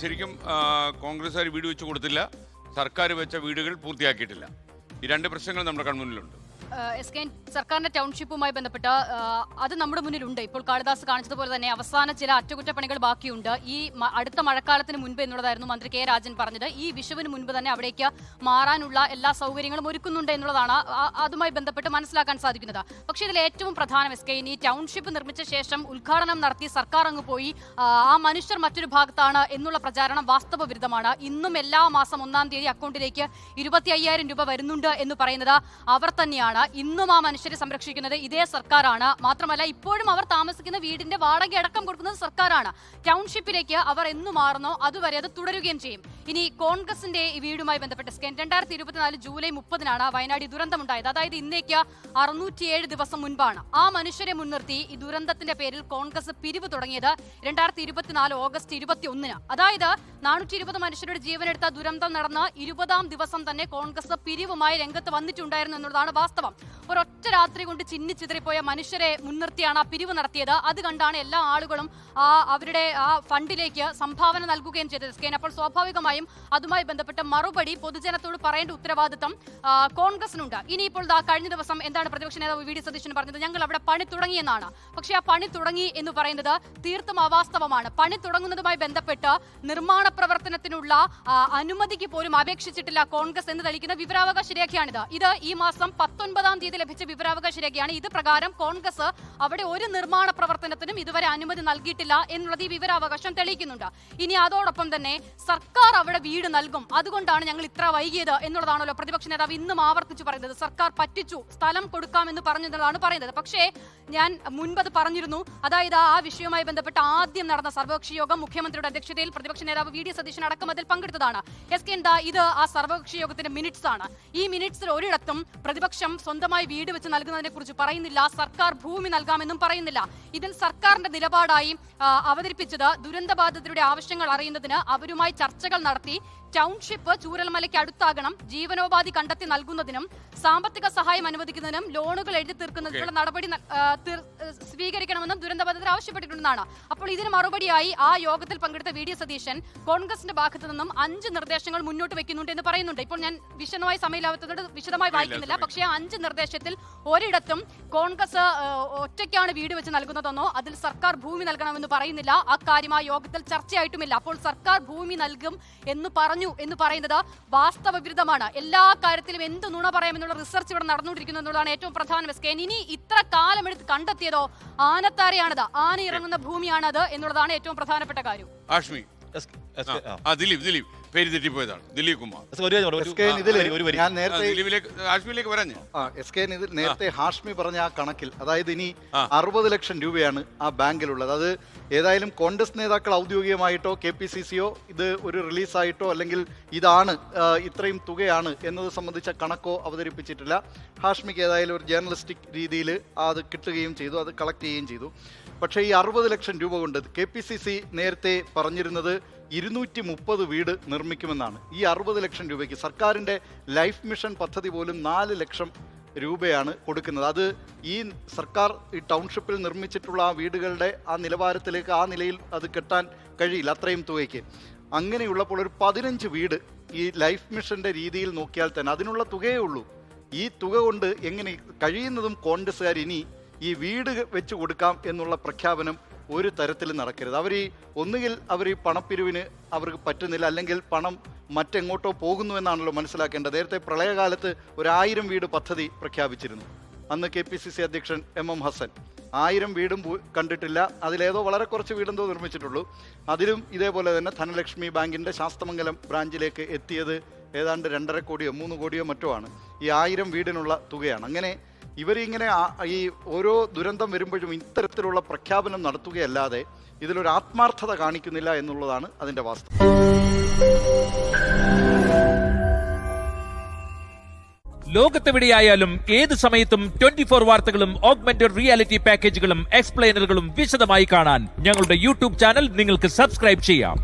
ശരിക്കും കോൺഗ്രസ്സുകാർ വീട് വെച്ച് കൊടുത്തില്ല, സർക്കാർ വെച്ച വീടുകൾ പൂർത്തിയാക്കിയിട്ടില്ല. ഈ രണ്ട് പ്രശ്നങ്ങൾ നമ്മുടെ കൺമുന്നിലുണ്ട്. സർക്കാരിന്റെ ടൗൺഷിപ്പുമായി ബന്ധപ്പെട്ട് അത് നമ്മുടെ മുന്നിലുണ്ട്. ഇപ്പോൾ കാളിദാസ് കാണിച്ചതുപോലെ തന്നെ അവസാന ചില അറ്റകുറ്റപ്പണികൾ ബാക്കിയുണ്ട്. ഈ അടുത്ത മഴക്കാലത്തിന് മുൻപ് എന്നുള്ളതായിരുന്നു മന്ത്രി കെ രാജൻ പറഞ്ഞത്. ഈ വിഷുവിന് മുൻപ് തന്നെ അവിടേക്ക് മാറാനുള്ള എല്ലാ സൗകര്യങ്ങളും ഒരുക്കുന്നുണ്ട് എന്നുള്ളതാണ് അതുമായി ബന്ധപ്പെട്ട് മനസ്സിലാക്കാൻ സാധിക്കുന്നത്. പക്ഷേ ഇതിൽ ഏറ്റവും പ്രധാനം ഈ ടൗൺഷിപ്പ് നിർമ്മിച്ച ശേഷം ഉദ്ഘാടനം നടത്തി സർക്കാർ അങ്ങ് പോയി, ആ മനുഷ്യർ മറ്റൊരു ഭാഗത്താണ് എന്നുള്ള പ്രചാരണം വാസ്തവ വിരുദ്ധമാണ്. ഇന്നും എല്ലാ മാസം 1-ാം തീയതി അക്കൗണ്ടിലേക്ക് 25,000 രൂപ വരുന്നുണ്ട് എന്ന് പറയുന്നത് അവർ തന്നെയാണ്. ഇന്നും ആ മനുഷ്യരെ സംരക്ഷിക്കുന്നത് ഇതേ സർക്കാരാണ്. മാത്രമല്ല, ഇപ്പോഴും അവർ താമസിക്കുന്ന വീടിന്റെ വാടക അടക്കം കൊടുക്കുന്നത് സർക്കാരാണ്. ടൗൺഷിപ്പിലേക്ക് അവർ എന്നു മാറുന്നോ അതുവരെ അത് തുടരുകയും ചെയ്യും. ഇനി കോൺഗ്രസിന്റെ ഈ വീടുമായി ബന്ധപ്പെട്ട് 2024 ജൂലൈ 30-നാണ് വയനാട് ദുരന്തമുണ്ടായത്. അതായത് ഇന്നേക്ക് 607 ദിവസം മുൻപാണ്. ആ മനുഷ്യരെ മുൻനിർത്തി ഈ ദുരന്തത്തിന്റെ പേരിൽ കോൺഗ്രസ് പിരിവ് തുടങ്ങിയത് 2024 ഓഗസ്റ്റ് 21-ന്. അതായത് 420 മനുഷ്യരുടെ ജീവനെടുത്ത ദുരന്തം നടന്ന് 20-ാം ദിവസം തന്നെ കോൺഗ്രസ് പിരിവുമായി രംഗത്ത് വന്നിട്ടുണ്ടായിരുന്നു എന്നുള്ളതാണ് വാസ്തവം. ഒരൊറ്റ രാത്രി കൊണ്ട് ചിന്നിച്ചിതറിപ്പോയ മനുഷ്യരെ മുൻനിർത്തിയാണ് ആ പിരിവ് നടത്തിയത്. അത് കണ്ടാണ് എല്ലാ ആളുകളും അവരുടെ ആ ഫണ്ടിലേക്ക് സംഭാവന നൽകുകയും ചെയ്തത്. അപ്പോൾ സ്വാഭാവികമായും അതുമായി ബന്ധപ്പെട്ട മറുപടി പൊതുജനത്തോട് പറയേണ്ട ഉത്തരവാദിത്തം കോൺഗ്രസിനുണ്ട്. ഇനിയിപ്പോൾ കഴിഞ്ഞ ദിവസം എന്താണ് പ്രതിപക്ഷ നേതാവ് വി ഡി സതീശൻ പറഞ്ഞത്? ഞങ്ങൾ അവിടെ പണി തുടങ്ങിയെന്നാണ്. പക്ഷേ ആ പണി തുടങ്ങി എന്ന് പറയുന്നത് തീർത്തും അവാസ്തവമാണ്. പണി തുടങ്ങുന്നതുമായി ബന്ധപ്പെട്ട് നിർമ്മാണ പ്രവർത്തനത്തിനുള്ള അനുമതിക്ക് പോലും അപേക്ഷിച്ചിട്ടില്ല കോൺഗ്രസ് എന്ന് തെളിയിക്കുന്ന വിവരാവകാശ രേഖയാണിത്. ഇത് ഈ മാസം 19-ാം തീയതി ലഭിച്ച വിവരാവകാശ രേഖയാണ്. ഇത് പ്രകാരം കോൺഗ്രസ് അവിടെ ഒരു നിർമ്മാണ പ്രവർത്തനത്തിനും ഇതുവരെ അനുമതി നൽകിയിട്ടില്ല എന്നുള്ളത് ഈ വിവരാവകാശം തെളിയിക്കുന്നുണ്ട്. ഇനി അതോടൊപ്പം തന്നെ സർക്കാർ അവിടെ വീട് നൽകും, അതുകൊണ്ടാണ് ഞങ്ങൾ ഇത്ര വൈകിയത് എന്നുള്ളതാണല്ലോ പ്രതിപക്ഷ നേതാവ് ഇന്നും ആവർത്തിച്ചു പറയുന്നത്. സർക്കാർ പറ്റിച്ചു, സ്ഥലം കൊടുക്കാമെന്ന് പറഞ്ഞു എന്നുള്ളതാണ് പറയുന്നത്. പക്ഷേ ഞാൻ മുൻപത് പറഞ്ഞിരുന്നു, അതായത് ആ വിഷയവുമായി ബന്ധപ്പെട്ട് ആദ്യം നടന്ന സർവകക്ഷി യോഗം മുഖ്യമന്ത്രിയുടെ അധ്യക്ഷതയിൽ പ്രതിപക്ഷ നേതാവ് വി ഡി സതീശൻ അടക്കം അതിൽ പങ്കെടുത്തതാണ്. ഇത് ആ സർവകക്ഷി യോഗത്തിന്റെ മിനിറ്റ്സ് ആണ്. ഈ മിനിറ്റ്സിൽ ഒരിടത്തും പ്രതിപക്ഷം സ്വന്തമായി വീട് വെച്ച് നൽകുന്നതിനെ കുറിച്ച് പറയുന്നില്ല, സർക്കാർ ഭൂമി നൽകാമെന്നും പറയുന്നില്ല. ഇതിൽ സർക്കാരിന്റെ നിലപാടായി അവതരിപ്പിച്ചത് ദുരന്തബാധിതരുടെ ആവശ്യങ്ങൾ അറിയുന്നതിന് അവരുമായി ചർച്ചകൾ നടത്തി ടൗൺഷിപ്പ് ചൂരൽമലയ്ക്ക് അടുത്താകണം, ജീവനോപാധി കണ്ടെത്തി നൽകുന്നതിനും സാമ്പത്തിക സഹായം അനുവദിക്കുന്നതിനും ലോണുകൾ എഴുതി തീർക്കുന്നതിനുള്ള നടപടി സ്വീകരിക്കണമെന്നും ദുരന്തബാധിതർ ആവശ്യപ്പെട്ടിട്ടുണ്ടെന്നാണ്. അപ്പോൾ ഇതിന് മറുപടിയായി ആ യോഗത്തിൽ പങ്കെടുത്ത വി ഡി സതീശൻ കോൺഗ്രസിന്റെ ഭാഗത്തു നിന്നും 5 നിർദ്ദേശങ്ങൾ മുന്നോട്ട് വെക്കുന്നുണ്ട് എന്ന് പറയുന്നുണ്ട്. ഇപ്പോൾ ഞാൻ വിശദമായി സമയലാഭത്തോട് വിശദമായി വായിക്കുന്നില്ല. പക്ഷേ ആ 5 നിർദ്ദേശത്തിൽ ഒരിടത്തും കോൺഗ്രസ് ഒറ്റയ്ക്കാണ് വീട് വെച്ച് നൽകുന്നതെന്നോ അതിൽ സർക്കാർ ഭൂമി നൽകണമെന്ന് പറയുന്നില്ല. അക്കാര്യം ആ യോഗത്തിൽ ചർച്ചയായിട്ടുമില്ല. അപ്പോൾ സർക്കാർ ഭൂമി നൽകും എന്ന് പറഞ്ഞു എന്ന് പറയുന്നത് വാസ്തവ വിരുദ്ധമാണ്. എല്ലാ കാര്യത്തിലും എന്ത് നുണ പറയാമെന്നുള്ള റിസർച്ച് ഇവിടെ നടന്നുകൊണ്ടിരിക്കുന്നു എന്നുള്ളതാണ് ഏറ്റവും പ്രധാന. ഇനി ഇത്ര കാലമെടുത്ത് കണ്ടെത്തിയതോ ആനത്താരയാണത്, ആന ഇറങ്ങുന്ന ഭൂമിയാണത് എന്നുള്ളതാണ് ഏറ്റവും പ്രധാനപ്പെട്ട കാര്യം. ദിലീപ് പേര് തെറ്റിപ്പോയതാണ്. ദിലീപ് കുമാർ. ഞാൻ നേരത്തെ ഹാഷ്മി പറഞ്ഞ ആ കണക്കിൽ, അതായത് ഇനി 60 ലക്ഷം രൂപയാണ് ആ ബാങ്കിലുള്ളത്. അത് ഏതായാലും കോൺഗ്രസ് നേതാക്കൾ ഔദ്യോഗികമായിട്ടോ KPCCയോ ഇത് ഒരു റിലീസായിട്ടോ അല്ലെങ്കിൽ ഇതാണ് ഇത്രയും തുകയാണ് എന്നത് സംബന്ധിച്ച കണക്കോ അവതരിപ്പിച്ചിട്ടില്ല. ഹാഷ്മിക്ക് ഏതായാലും ഒരു ജേർണലിസ്റ്റിക് രീതിയിൽ അത് കിട്ടുകയും ചെയ്തു, അത് കളക്ട് ചെയ്യുകയും ചെയ്തു. പക്ഷേ ഈ 60 ലക്ഷം രൂപ കൊണ്ട് KPCC നേരത്തെ പറഞ്ഞിരുന്നത് 230 വീട് നിർമ്മിക്കുമെന്നാണ്. ഈ 60 ലക്ഷം രൂപയ്ക്ക് സർക്കാരിൻ്റെ ലൈഫ് മിഷൻ പദ്ധതി പോലും 4 ലക്ഷം രൂപയാണ് കൊടുക്കുന്നത്. അത് ഈ സർക്കാർ ഈ ടൗൺഷിപ്പിൽ നിർമ്മിച്ചിട്ടുള്ള ആ വീടുകളുടെ ആ നിലവാരത്തിലേക്ക് ആ നിലയിൽ അത് കെട്ടാൻ കഴിയില്ല അത്രയും തുകയ്ക്ക്. അങ്ങനെയുള്ളപ്പോൾ ഒരു 15 വീട് ഈ ലൈഫ് മിഷൻ്റെ രീതിയിൽ നോക്കിയാൽ തന്നെ അതിനുള്ള തുകയേ ഉള്ളൂ. ഈ തുക കൊണ്ട് എങ്ങനെ കഴിയുന്നതും കോൺഗ്രസ്സുകാർ ഇനി ഈ വീട് വെച്ച് കൊടുക്കാം എന്നുള്ള പ്രഖ്യാപനം ഒരു തരത്തിലും നടക്കരുത്. ഒന്നുകിൽ അവർ ഈ പണപ്പിരിവിന് അവർക്ക് പറ്റുന്നില്ല, അല്ലെങ്കിൽ പണം മറ്റെങ്ങോട്ടോ പോകുന്നു എന്നാണല്ലോ മനസ്സിലാക്കേണ്ടത്. നേരത്തെ പ്രളയകാലത്ത് 1000 വീട് പദ്ധതി പ്രഖ്യാപിച്ചിരുന്നു. അന്ന് KPCC അധ്യക്ഷൻ MM ഹസൻ 1000 വീടും കണ്ടിട്ടില്ല. അതിലേതോ വളരെ കുറച്ച് വീടെന്തോ നിർമ്മിച്ചിട്ടുള്ളൂ. അതിലും ഇതേപോലെ തന്നെ ധനലക്ഷ്മി ബാങ്കിൻ്റെ ശാസ്തമംഗലം ബ്രാഞ്ചിലേക്ക് എത്തിയത് ഏതാണ്ട് 2.5 കോടിയോ 3 കോടിയോ മറ്റോ ആണ്. ഈ 1000 വീടിനുള്ള തുകയാണ്. അങ്ങനെ ഇവരിങ്ങനെ ഈ ഓരോ ദുരന്തം വരുമ്പോഴും ഇത്തരത്തിലുള്ള പ്രഖ്യാപനം നടത്തുകയല്ലാതെ ഇതിലൊരു ആത്മാർത്ഥത കാണിക്കുന്നില്ല എന്നുള്ളതാണ് അതിൻ്റെ വാസ്തവം. ലോകത്തെവിടെയായാലും ഏത് സമയത്തും 24 വാർത്തകളും ഓഗ്മെന്റഡ് റിയാലിറ്റി പാക്കേജുകളും എക്സ്പ്ലെയിനറുകളും വിശദമായി കാണാൻ ഞങ്ങളുടെ YouTube ചാനൽ നിങ്ങൾക്ക് സബ്സ്ക്രൈബ് ചെയ്യാം.